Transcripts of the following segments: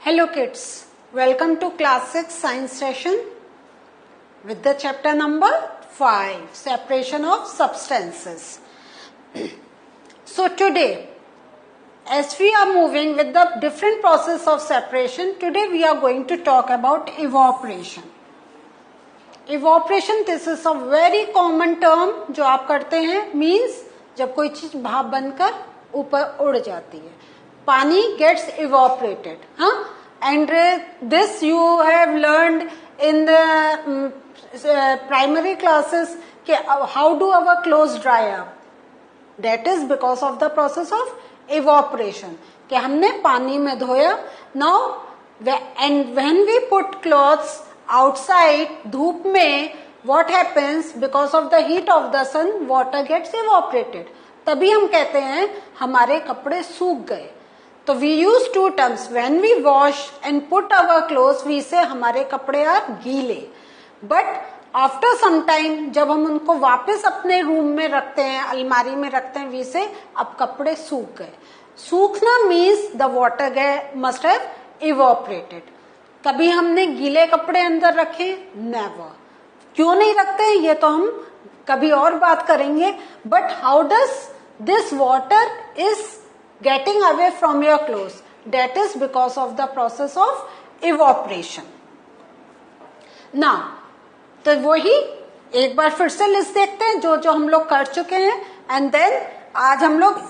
Hello kids, welcome to class 6 science session with the chapter number 5, separation of substances. So today, as we are moving with the different process of separation, today we are going to talk about evaporation. Evaporation, this is a very common term जो आप करते हैं, means जब कोई चीज भाप बनकर ऊपर उड़ जाती है. पानी gets evaporated, and this you have learned in the primary classes how do our clothes dry up. That is because of the process of evaporation. कि हमने पानी में धोया. Now and when we put clothes outside धूप में, what happens? Because of the heat of the sun, water gets evaporated. तभी हम कहते हैं हमारे कपड़े सूख गए. तो we use two terms. When we wash and put our clothes, we say हमारे कपड़े are गीले. But after some time, जब हम उनको वापस अपने रूम में रखते हैं, अलमारी में रखते हैं, we say अब कपड़े सूख गए. सूखना means the water must have evaporated. कभी हमने गीले कपड़े अंदर रखे? Never. क्यों नहीं रखते? ये तो हम कभी और बात करेंगे. But how does this water is getting away from your clothes? That is because of the process of evaporation. Now, तो वही एक बार फिर से लिस्ट देखते हैं जो जो हम लोग कर चुके हैं, एंड देन आज हम लोग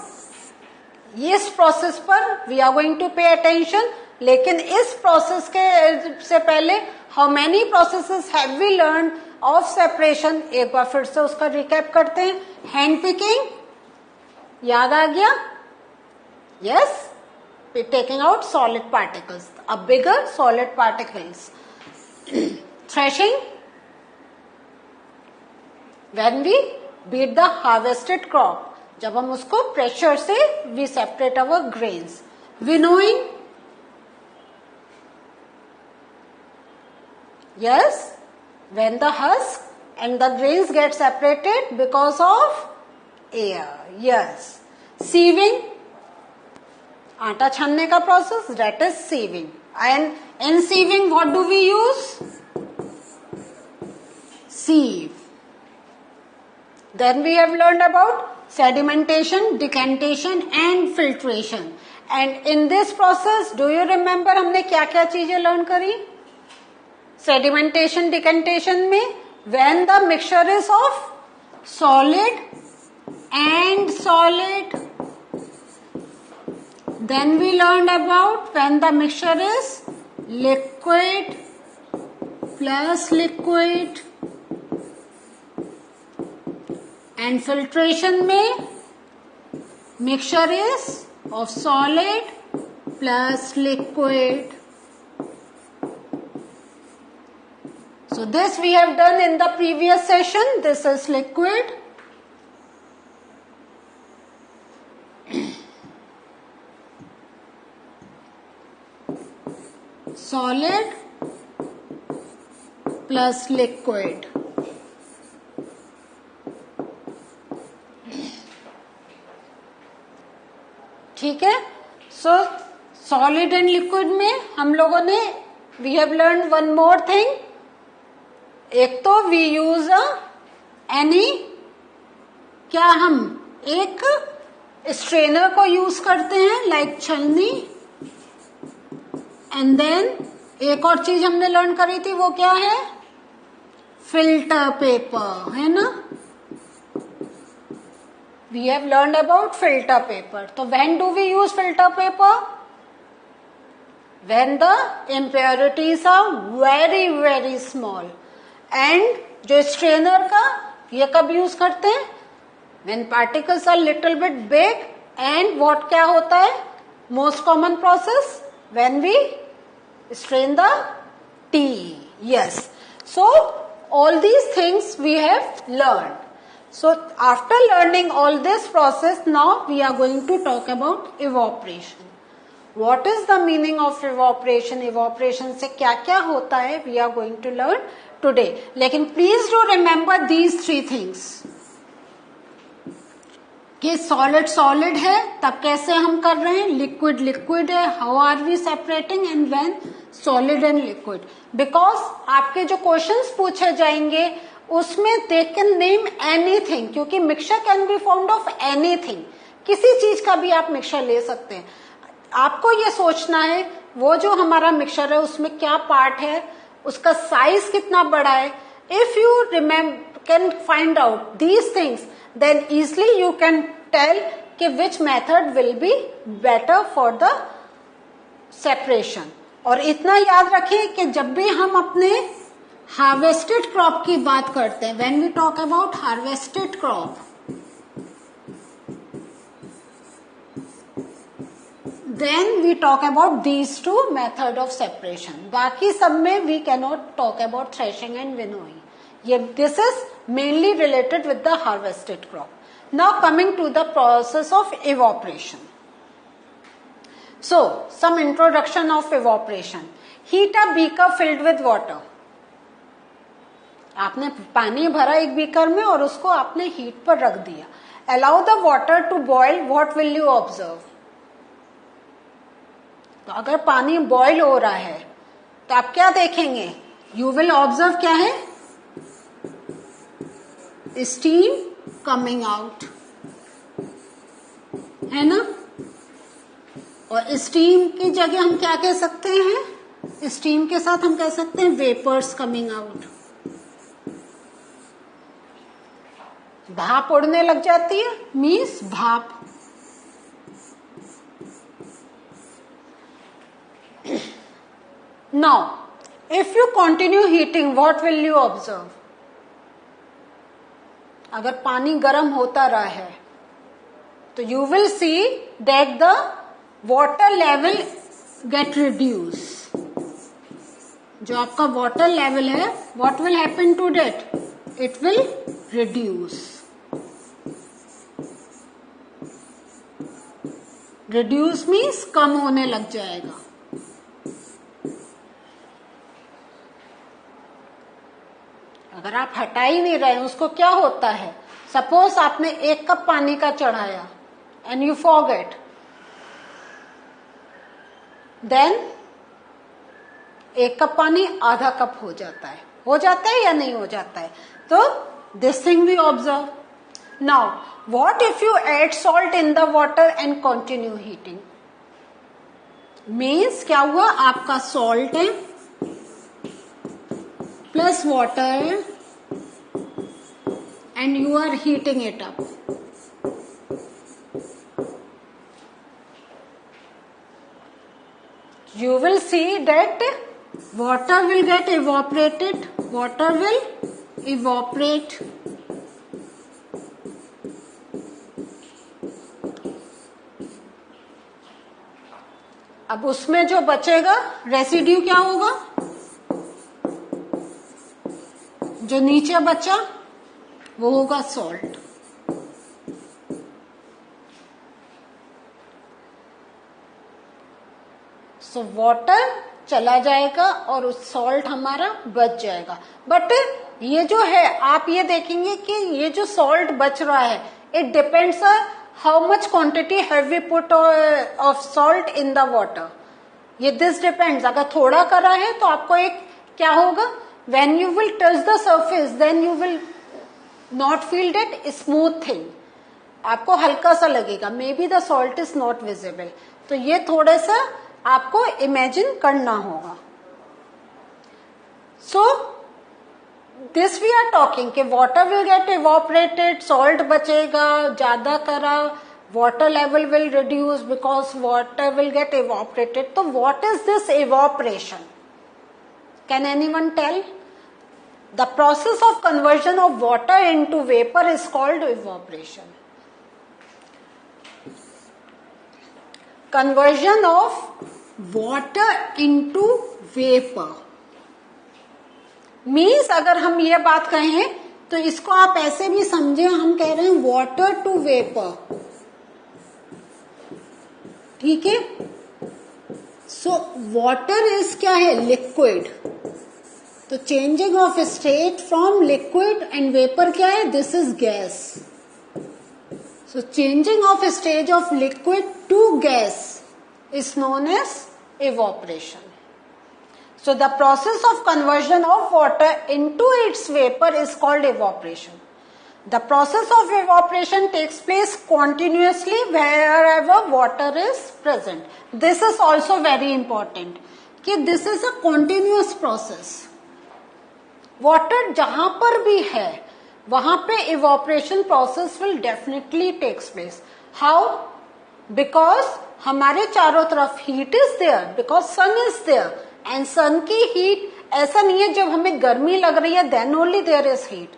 इस प्रोसेस पर we are going to pay attention. लेकिन इस प्रोसेस के से पहले how many processes have we learn of separation, एक बार फिर से उसका रिकैप करते हैं. हैंड पिकिंग याद आ गया? Yes, we're taking out solid particles, a bigger solid particles. Threshing, when we beat the harvested crop, जब हम उसको pressure से we separate our grains. Winnowing, yes, when the husk and the grains get separated because of air. Yes. Sieving, आटा छानने का process, that is sieving. And in sieving what do we use? Sieve. Then we have learned about sedimentation, decantation and filtration. And in this process, do you remember हमने क्या क्या चीजें learn करी? Sedimentation, decantation में when the mixture is of solid and solid. Then we learned about when the mixture is liquid plus liquid. And filtration में mixture is of solid plus liquid. So this we have done in the previous session. This is liquid. Solid plus liquid. ठीक है. सो solid and liquid में हम लोगों ने we have learn one more thing. एक तो we use any, क्या हम एक स्ट्रेनर को यूज करते हैं लाइक छलनी. एंड देन एक और चीज हमने लर्न करी थी, वो क्या है? फिल्टर पेपर, है ना? We have learn about filter paper. तो when do we use filter paper? When the impurities are very very small. And जो स्ट्रेनर का ये कब यूज करते हैं? When particles are little bit big. And what क्या होता है? Most common process when we strain the tea. Yes. So all these things we have learned. So after learning all this process, now we are going to talk about evaporation. What is the meaning of evaporation? Evaporation से क्या क्या होता है? We are going to learn today. लेकिन please do remember these three things. कि solid solid है तब कैसे हम कर रहे हैं, लिक्विड लिक्विड है, how are we separating and when solid and liquid, because आपके जो क्वेश्चंस पूछे जाएंगे उसमें दे कैन नेम एनीथिंग, क्योंकि mixture can be formed of anything, किसी चीज का भी आप मिक्सचर ले सकते हैं। आपको ये सोचना है वो जो हमारा मिक्सचर है उसमें क्या पार्ट है, उसका साइज कितना बड़ा है। If you remember can find out these things then easily you can tell कि which method will be better for the separation। और इतना याद रखें कि जब भी हम अपने harvested crop की बात करते हैं, when we talk about harvested crop, then we talk about these two method of separation। बाकी सब में we cannot talk about threshing and winnowing। This is mainly related with the harvested crop। Now coming to the process of evaporation। So some introduction of evaporation। Heat a beaker filled with water। आपने पानी भरा एक beaker में और उसको आपने heat पर रख दिया। Allow the water to boil, what will you observe? तो अगर पानी बॉयल हो रहा है तो आप क्या देखेंगे, You will observe क्या है, स्टीम कमिंग आउट, है ना। और स्टीम की जगह हम क्या कह सकते हैं, स्टीम के साथ हम कह सकते हैं वेपर्स कमिंग आउट। भाप उड़ने लग जाती है, मीन्स भाप। Now if you continue heating, what will you observe? अगर पानी गर्म होता रहा है तो you will see that the water level get reduce. जो आपका वाटर लेवल है, what will happen to that, it will reduce. Reduce means कम होने लग जाएगा। अगर आप हटा ही नहीं रहे उसको, क्या होता है, सपोज आपने 1 कप पानी का चढ़ाया and you forget, then 1 cup पानी आधा कप हो जाता है या नहीं हो जाता है। तो this thing we observe. Now what if you add salt in the water and continue heating, means क्या हुआ, आपका सॉल्ट है plus water and you are heating it up। You will see that water will get evaporated, water will evaporate। अब उसमें जो बचेगा residue क्या होगा, जो नीचे बचा वो होगा सॉल्ट। सो वाटर चला जाएगा और उस सॉल्ट हमारा बच जाएगा। बट ये जो है, आप ये देखेंगे कि ये जो सॉल्ट बच रहा है, it depends how much quantity have we put of salt in the water. ये दिस डिपेंड्स, अगर थोड़ा करा है तो आपको एक क्या होगा, when you will touch the surface then you will not feel that smooth thing, आपको हल्का सा लगेगा, maybe the salt is not visible. तो ये थोड़ा सा आपको इमेजिन करना होगा। So this we are talking कि water will get evaporated, salt बचेगा, ज्यादा करा water level will reduce because water will get evaporated. तो what is this evaporation, can anyone tell? The process of conversion of water into vapor is called evaporation। Conversion of water into vapor means, अगर हम ये बात कहें तो इसको आप ऐसे भी समझे, हम कह रहे हैं water to vapor, ठीक है। So water is क्या है, liquid। तो changing of state from liquid and vapour क्या है, this is gas. So changing of stage of liquid to gas is known as evaporation. So the process of conversion of water into its vapor is called evaporation. The process of evaporation takes place continuously wherever water is present. This is also very important कि this is a continuous process. Water जहां पर भी है वहां पे evaporation process will definitely takes place. How? Because हमारे चारों तरफ heat is there, because sun is there, and sun की heat ऐसा नहीं है जब हमें गर्मी लग रही है then only there is heat.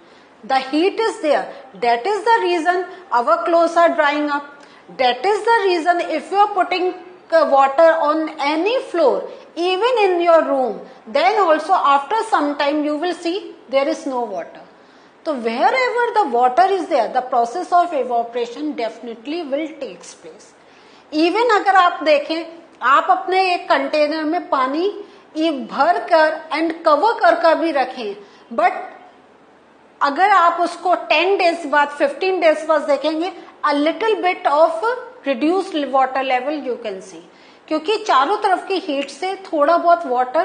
The heat is there. That is the reason our clothes are drying up. That is the reason if you are putting water on any floor, even in your room, then also after some time you will see there is no water. So wherever the water is there, the process of evaporation definitely will takes place. Even अगर आप देखें, आप अपने एक container में पानी भर कर एंड कवर कर भी रखें, बट अगर आप उसको 10 डेज बाद 15 डेज बाद देखेंगे, a little bit of reduced water level you can see, क्योंकि चारों तरफ की हीट से थोड़ा बहुत वाटर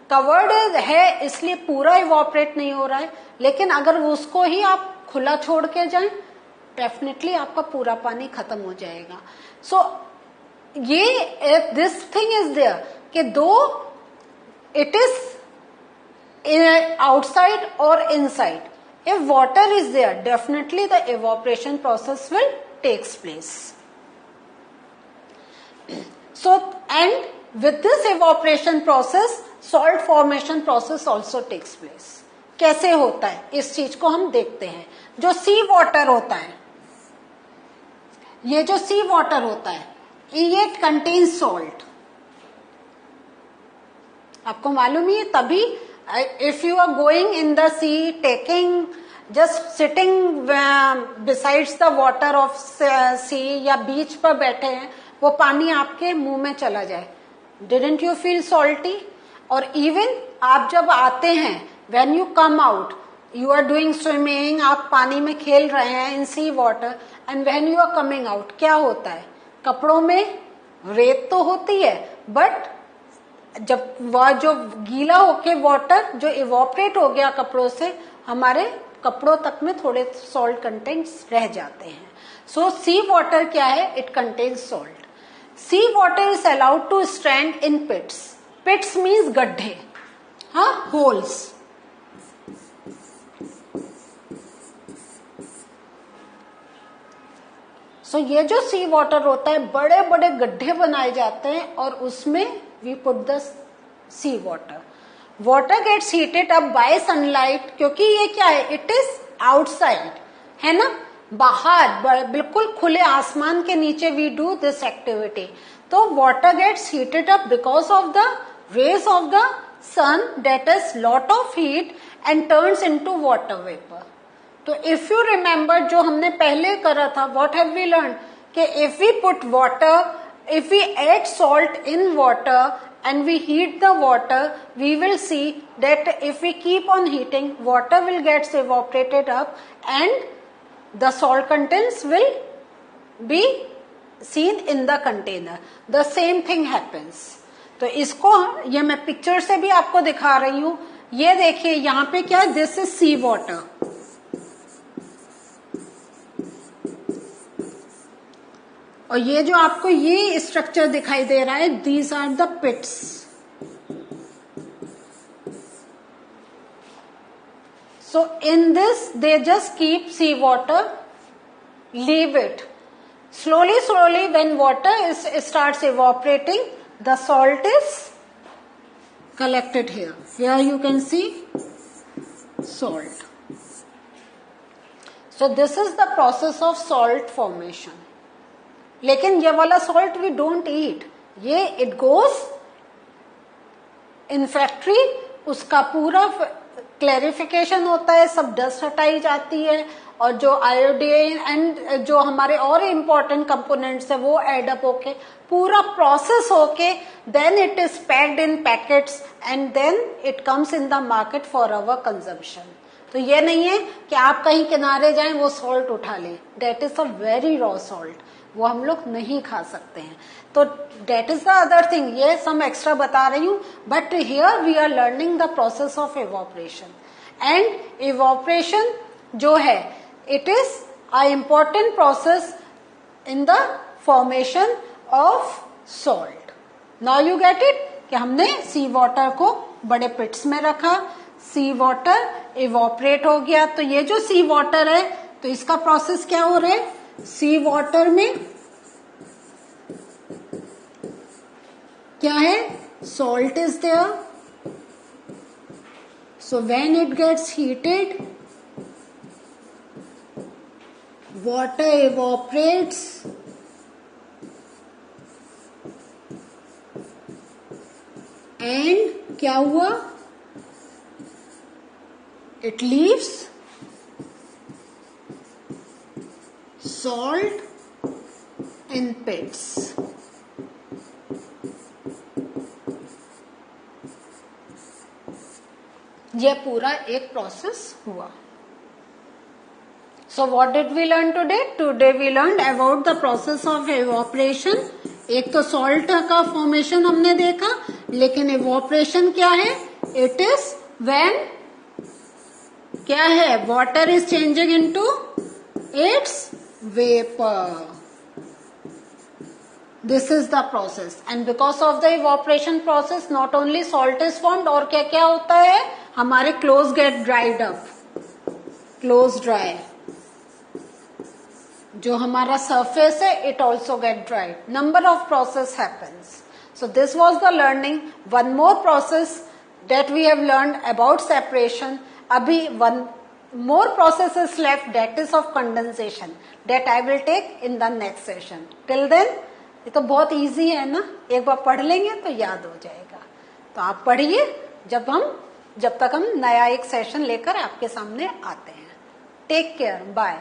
कवर्ड है, इसलिए पूरा इवॉपरेट नहीं हो रहा है. लेकिन अगर उसको ही आप खुला छोड़ के जाएं, डेफिनेटली आपका पूरा पानी खत्म हो जाएगा. सो ये दिस थिंग इज देयर कि दो इट इज आउटसाइड और inside, if water is there, definitely the evaporation process will takes place. So, and with this evaporation process, salt formation process also takes place. कैसे होता है इस चीज को हम देखते हैं. जो सी वाटर होता है, ये जो सी वाटर होता है, ये कंटेन्स सॉल्ट. आपको मालूम ही है, तभी if you are going in the sea, taking just sitting besides the water of sea या बीच पर बैठे हैं, वो पानी आपके मुंह में चला जाए, didn't you feel salty? और even आप जब आते हैं, when you come out, you are doing swimming, आप पानी में खेल रहे हैं in sea water, and when you are coming out, क्या होता है? कपड़ों में रेत तो होती है, बट जब वह जो गीला होके वाटर जो इवॉपरेट हो गया कपड़ों से, हमारे कपड़ों तक में थोड़े सॉल्ट कंटेंट्स रह जाते हैं. सो सी वाटर क्या है? It contains salt. Sea water is allowed to stand in pits. Pits means गड्ढे, हाँ, होल्स. सो ये जो सी वाटर होता है, बड़े बड़े गड्ढे बनाए जाते हैं और उसमें we put the sea water. Water gets heated up by sunlight, क्योंकि ये क्या है? It is outside, है ना, बाहर बिल्कुल खुले आसमान के नीचे we do this activity. तो water gets heated up because of the rays of the sun that is lot of heat and turns into water vapor. तो if you remember जो हमने पहले करा था, what have we learned? कि if we put water, if we add salt in water and we heat the water, we will see that if we keep on heating, water will get evaporated up and the salt contents will be seen in the container. The same thing happens. तो इसको ये मैं picture से भी आपको दिखा रही हूं. ये देखिए यहाँ पे क्या है? This is sea water. और ये जो आपको ये स्ट्रक्चर दिखाई दे रहा है, these are the pits. So in this they just keep sea water, leave it. Slowly slowly when water is starts evaporating, the salt is collected here. Here you can see salt. So this is the process of salt formation. लेकिन ये वाला salt we don't eat. ये it goes in factory, उसका पूरा clarification होता है, सब dust हटाई जाती है और जो आयोडीन एंड जो हमारे और इम्पोर्टेंट कंपोनेंट्स है वो एडअप होके पूरा प्रोसेस होके then it is packed in packets and then it comes in the market for our consumption. तो ये नहीं है कि आप कहीं किनारे जाएं वो सॉल्ट उठा लें, that is a very raw salt, वो हम लोग नहीं खा सकते हैं। तो that is the other thing, ये सम एक्स्ट्रा बता रही हूं, but here we are learning the process of evaporation. And evaporation जो है it is a important process in the formation of salt. Now you get it कि हमने सी water को बड़े पिट्स में रखा, सी वाटर इवोपरेट हो गया, तो ये जो सी वाटर है तो इसका प्रोसेस क्या हो रहा है, सी वाटर में क्या है, salt is there, so when it gets heated water evaporates and क्या हुआ, it leaves salt in pits। यह पूरा एक प्रोसेस हुआ। So what did we learn today? Today we learned about the process of evaporation। एक तो salt का formation हमने देखा, लेकिन evaporation क्या है, it is when क्या है, water is changing into its vapor। This is the process, and because of the evaporation process not only salt is formed, और क्या क्या होता है, हमारे clothes get dried up, clothes dry, जो हमारा surface है it also get dried, number of process happens। So this was the learning, one more process that we have learned about separation। अभी one more process is left, that is of condensation, that I will take in the next session। Till then ये तो बहुत easy है ना, एक बार पढ़ लेंगे तो याद हो जाएगा। तो आप पढ़िए जब तक हम नया एक सेशन लेकर आपके सामने आते हैं। Take care, bye.